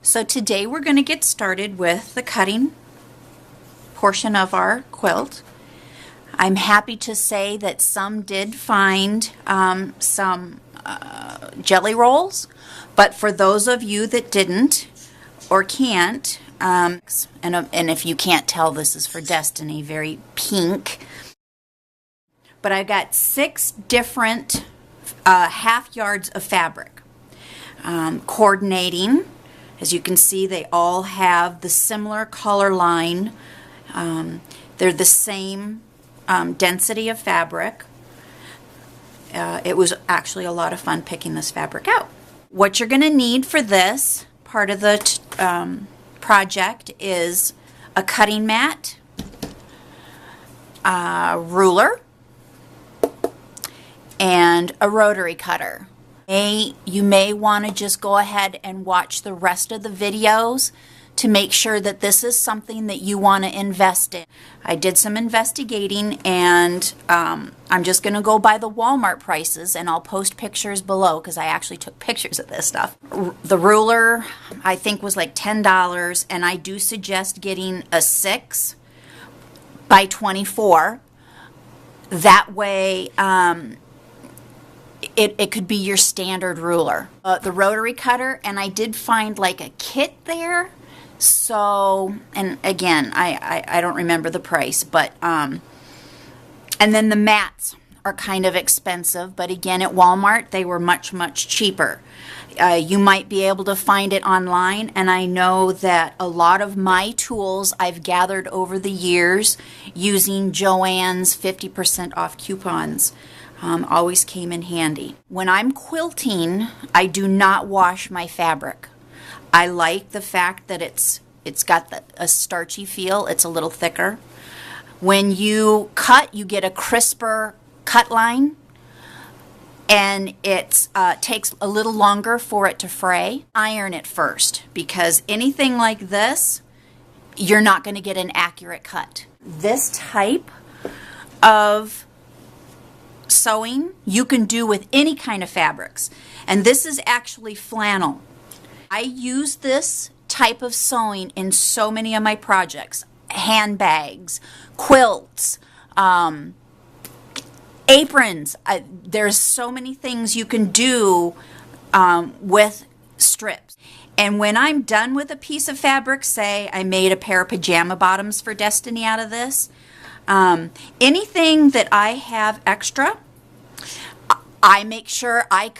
So today we're going to get started with the cutting portion of our quilt. I'm happy to say that some did find some jelly rolls, but for those of you that didn't or can't, and if you can't tell, this is for Destiny, very pink. But I got 6 different half yards of fabric. Coordinating, as you can see, they all have the similar color line. They're the same density of fabric. It was actually a lot of fun picking this fabric out. What you're going to need for this part of the project is a cutting mat, a ruler, and a rotary cutter. You may want to just go ahead and watch the rest of the videos to make sure that this is something that you want to invest in. I did some investigating, and I'm just going to go by the Walmart prices, and I'll post pictures below because I actually took pictures of this stuff. The ruler I think was like $10, and I do suggest getting a 6 by 24. That way it could be your standard ruler. The rotary cutter, and I did find like a kit there. So, and again, I don't remember the price, but, and then the mats are kind of expensive, but again, at Walmart, they were much, much cheaper. You might be able to find it online, and I know that a lot of my tools I've gathered over the years using Joann's 50% off coupons. Always came in handy. When I'm quilting, I do not wash my fabric. I like the fact that it's got a starchy feel. It's a little thicker. When you cut, you get a crisper cut line, and it takes a little longer for it to fray. Iron it first, because anything like this, you're not going to get an accurate cut. This type of sewing you can do with any kind of fabrics, and this is actually flannel. I use this type of sewing in so many of my projects: handbags, quilts, aprons. There's so many things you can do with strips. And when I'm done with a piece of fabric, say I made a pair of pajama bottoms for Destiny out of this, anything that I have extra, I make sure I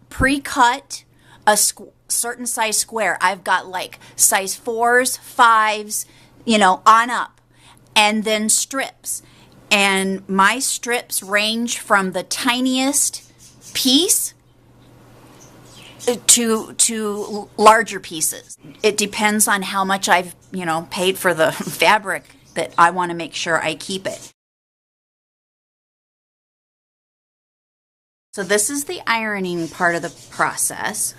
pre-cut a certain size square. I've got like size 4s, 5s, on up, and then strips. And my strips range from the tiniest piece to larger pieces. It depends on how much I've, paid for the fabric that I want to make sure I keep it. So this is the ironing part of the process.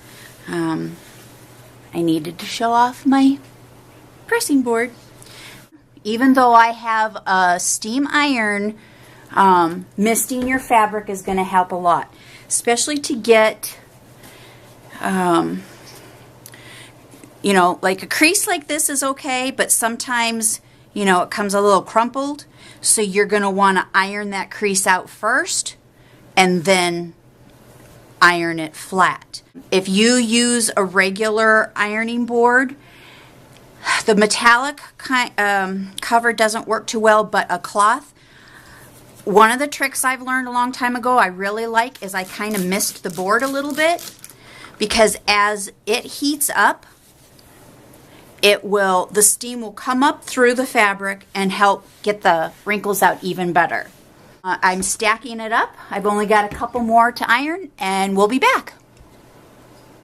I needed to show off my pressing board. Even though I have a steam iron, misting your fabric is going to help a lot, especially to get, like a crease like this is okay, but sometimes, it comes a little crumpled, so you're going to want to iron that crease out first and then iron it flat. If you use a regular ironing board, the metallic cover doesn't work too well, but a cloth. One of the tricks I've learned a long time ago I really like is I kind of mist the board a little bit, because as it heats up, the steam will come up through the fabric and help get the wrinkles out even better. I'm stacking it up. I've only got a couple more to iron, and we'll be back.